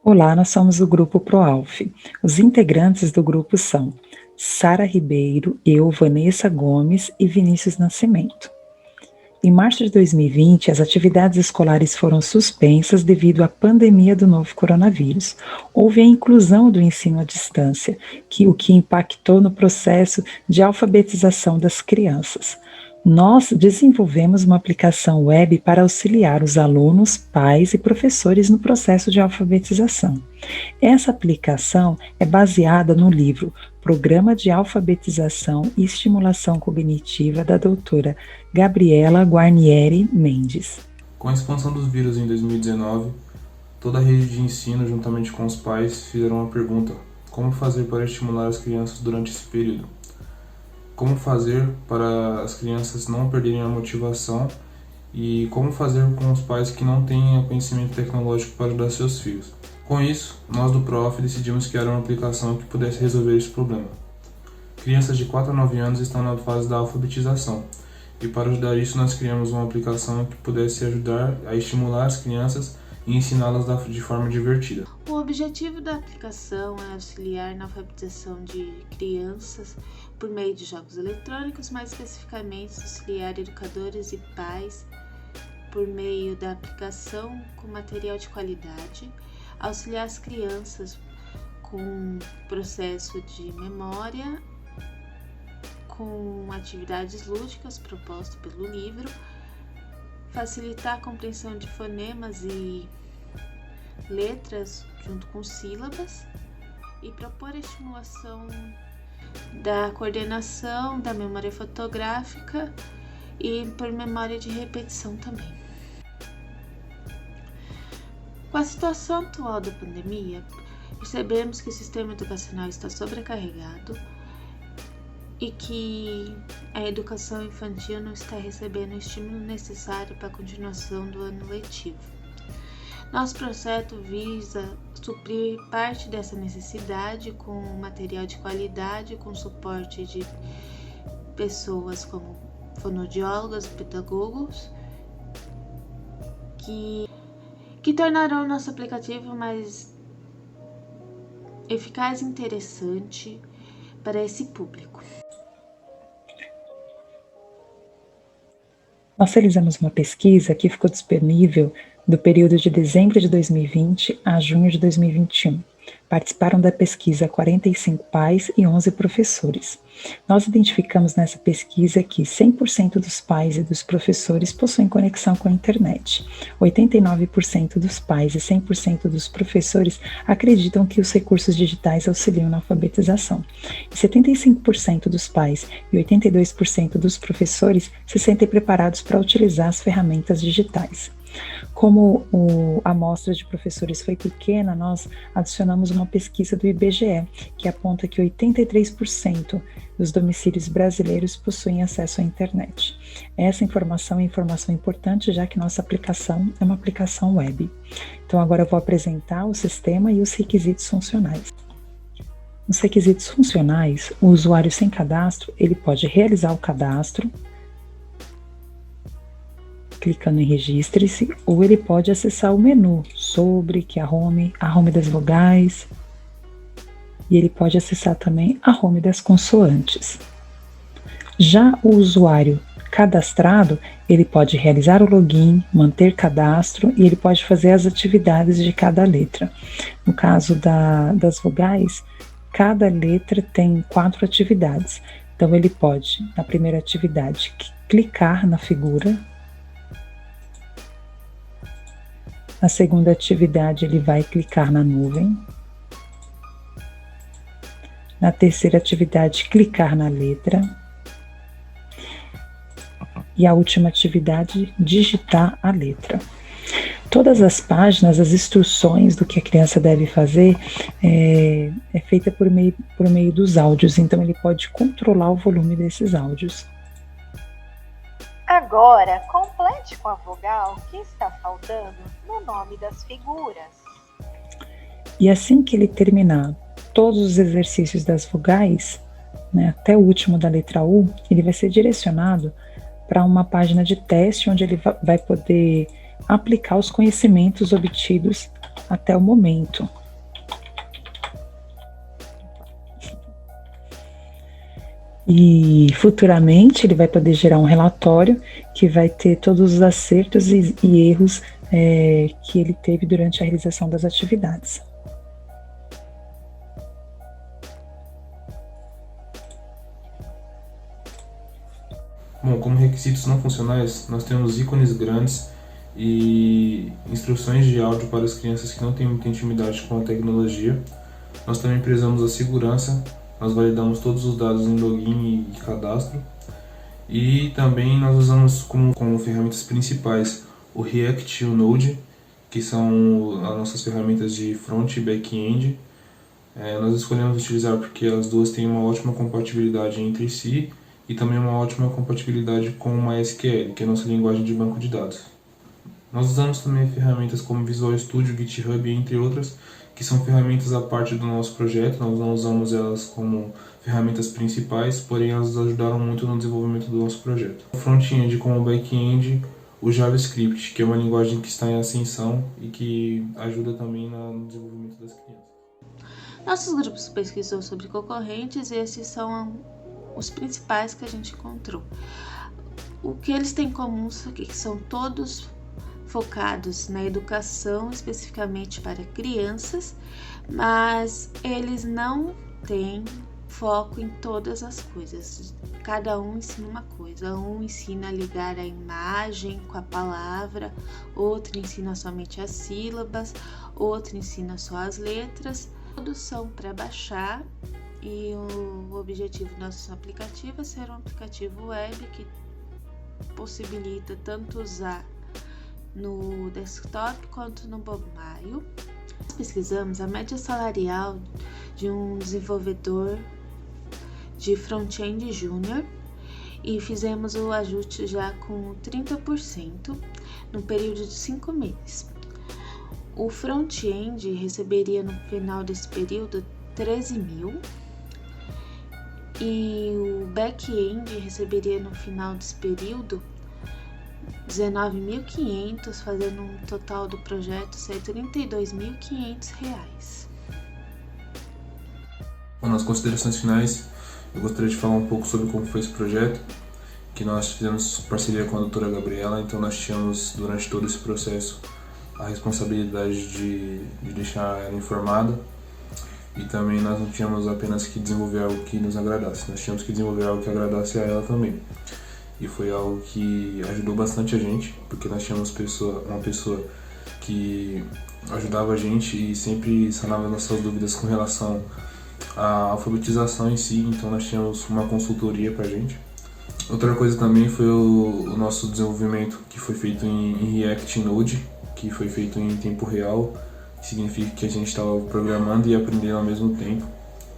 Olá, nós somos o Grupo ProAlf. Os integrantes do grupo são Sara Ribeiro, eu, Vanessa Gomes e Vinícius Nascimento. Em março de 2020, as atividades escolares foram suspensas devido à pandemia do novo coronavírus. Houve a inclusão do ensino à distância, o que impactou no processo de alfabetização das crianças. Nós desenvolvemos uma aplicação web para auxiliar os alunos, pais e professores no processo de alfabetização. Essa aplicação é baseada no livro Programa de Alfabetização e Estimulação Cognitiva da doutora Gabriela Guarnieri Mendes. Com a expansão dos vírus em 2019, toda a rede de ensino, juntamente com os pais, fizeram uma pergunta: como fazer para estimular as crianças durante esse período? Como fazer para as crianças não perderem a motivação e como fazer com os pais que não têm conhecimento tecnológico para ajudar seus filhos. Com isso, nós do ProAlf decidimos criar uma aplicação que pudesse resolver esse problema. Crianças de 4 a 9 anos estão na fase da alfabetização e para ajudar isso nós criamos uma aplicação que pudesse ajudar a estimular as crianças e ensiná-las de forma divertida. O objetivo da aplicação é auxiliar na alfabetização de crianças por meio de jogos eletrônicos, mais especificamente auxiliar educadores e pais por meio da aplicação com material de qualidade, auxiliar as crianças com processo de memória, com atividades lúdicas propostas pelo livro, facilitar a compreensão de fonemas e letras junto com sílabas e propor a estimulação da coordenação, da memória fotográfica e por memória de repetição também. Com a situação atual da pandemia, percebemos que o sistema educacional está sobrecarregado e que a educação infantil não está recebendo o estímulo necessário para a continuação do ano letivo. Nosso projeto visa suprir parte dessa necessidade com material de qualidade, com suporte de pessoas como fonoaudiólogos, pedagogos, que tornarão o nosso aplicativo mais eficaz e interessante para esse público. Nós realizamos uma pesquisa que ficou disponível do período de dezembro de 2020 a junho de 2021. Participaram da pesquisa 45 pais e 11 professores. Nós identificamos nessa pesquisa que 100% dos pais e dos professores possuem conexão com a internet. 89% dos pais e 100% dos professores acreditam que os recursos digitais auxiliam na alfabetização. E 75% dos pais e 82% dos professores se sentem preparados para utilizar as ferramentas digitais. Como a amostra de professores foi pequena, nós adicionamos uma pesquisa do IBGE, que aponta que 83% dos domicílios brasileiros possuem acesso à internet. Essa informação é informação importante, já que nossa aplicação é uma aplicação web. Então agora eu vou apresentar o sistema e os requisitos funcionais. Nos requisitos funcionais, o usuário sem cadastro, ele pode realizar o cadastro, clicando em registre-se, ou ele pode acessar o menu sobre, que é a home das vogais, e ele pode acessar também a home das consoantes. Já o usuário cadastrado, ele pode realizar o login, manter cadastro e ele pode fazer as atividades de cada letra. No caso das vogais, cada letra tem 4 atividades. Então ele pode, na primeira atividade, clicar na figura. Na segunda atividade, ele vai clicar na nuvem. Na terceira atividade, clicar na letra. E a última atividade, digitar a letra. Todas as páginas, as instruções do que a criança deve fazer é feita por meio dos áudios, então ele pode controlar o volume desses áudios. Agora, complete com a vogal que está faltando no nome das figuras. E assim que ele terminar todos os exercícios das vogais, até o último da letra U, ele vai ser direcionado para uma página de teste onde ele vai poder aplicar os conhecimentos obtidos até o momento. E futuramente ele vai poder gerar um relatório que vai ter todos os acertos e erros que ele teve durante a realização das atividades. Bom, como requisitos não funcionais, nós temos ícones grandes e instruções de áudio para as crianças que não têm muita intimidade com a tecnologia. Nós também prezamos a segurança, nós validamos todos os dados em login e cadastro. E também nós usamos como ferramentas principais o React e o Node, que são as nossas ferramentas de front e back-end. Nós escolhemos utilizar porque as duas têm uma ótima compatibilidade entre si e também uma ótima compatibilidade com o MySQL, que é a nossa linguagem de banco de dados. Nós usamos também ferramentas como Visual Studio, GitHub, entre outras, que são ferramentas à parte do nosso projeto. Nós não usamos elas como ferramentas principais, porém elas ajudaram muito no desenvolvimento do nosso projeto. O front-end como o back-end, o JavaScript, que é uma linguagem que está em ascensão e que ajuda também no desenvolvimento das crianças. Nossos grupos pesquisou sobre concorrentes e esses são os principais que a gente encontrou. O que eles têm em comum é que são todos focados na educação especificamente para crianças, mas eles não têm foco em todas as coisas. Cada um ensina uma coisa. Um ensina a ligar a imagem com a palavra, outro ensina somente as sílabas, outro ensina só as letras. Todos são para baixar. E o objetivo do nosso aplicativo é ser um aplicativo web que possibilita tanto usar no desktop quanto no mobile. Pesquisamos a média salarial de um desenvolvedor de front-end júnior e fizemos o ajuste já com 30% no período de 5 meses. O front-end receberia no final desse período 13 mil e o back-end receberia no final desse período 19.500, fazendo um total do projeto ser R$ 32.500. Bom, nas considerações finais, eu gostaria de falar um pouco sobre como foi esse projeto, que nós fizemos parceria com a doutora Gabriela, então nós tínhamos durante todo esse processo a responsabilidade de deixar ela informada. E também nós não tínhamos apenas que desenvolver algo que nos agradasse, nós tínhamos que desenvolver algo que agradasse a ela também. E foi algo que ajudou bastante a gente, porque nós tínhamos uma pessoa que ajudava a gente e sempre sanava nossas dúvidas com relação à alfabetização em si, então nós tínhamos uma consultoria pra gente. Outra coisa também foi o nosso desenvolvimento, que foi feito em React e Node, que foi feito em tempo real. Significa que a gente estava programando e aprendendo ao mesmo tempo,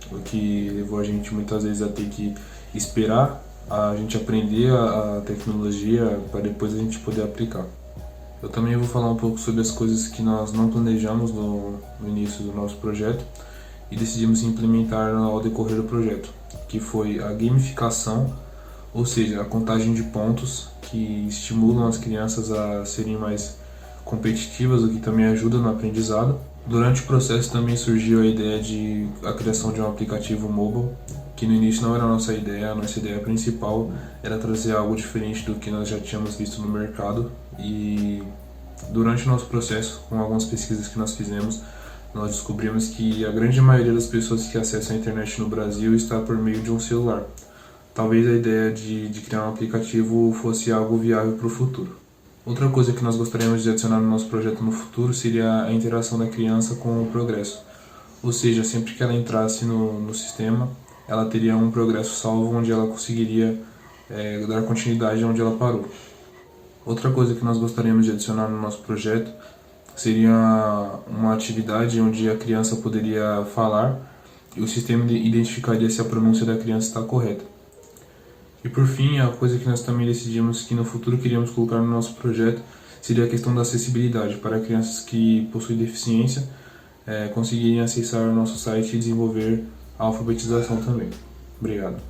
o que levou a gente muitas vezes a ter que esperar a gente aprender a tecnologia para depois a gente poder aplicar. Eu também vou falar um pouco sobre as coisas que nós não planejamos no início do nosso projeto e decidimos implementar ao decorrer do projeto, que foi a gamificação, ou seja, a contagem de pontos que estimulam as crianças a serem mais competitivas, o que também ajuda no aprendizado. Durante o processo também surgiu a ideia de a criação de um aplicativo mobile, que no início não era a nossa ideia principal era trazer algo diferente do que nós já tínhamos visto no mercado. E durante o nosso processo, com algumas pesquisas que nós fizemos, nós descobrimos que a grande maioria das pessoas que acessam a internet no Brasil está por meio de um celular. Talvez a ideia de criar um aplicativo fosse algo viável para o futuro. Outra coisa que nós gostaríamos de adicionar no nosso projeto no futuro seria a interação da criança com o progresso. Ou seja, sempre que ela entrasse no sistema, ela teria um progresso salvo onde ela conseguiria dar continuidade onde ela parou. Outra coisa que nós gostaríamos de adicionar no nosso projeto seria uma atividade onde a criança poderia falar e o sistema identificaria se a pronúncia da criança está correta. E por fim, a coisa que nós também decidimos que no futuro queríamos colocar no nosso projeto seria a questão da acessibilidade para crianças que possuem deficiência conseguirem acessar o nosso site e desenvolver a alfabetização também. Obrigado.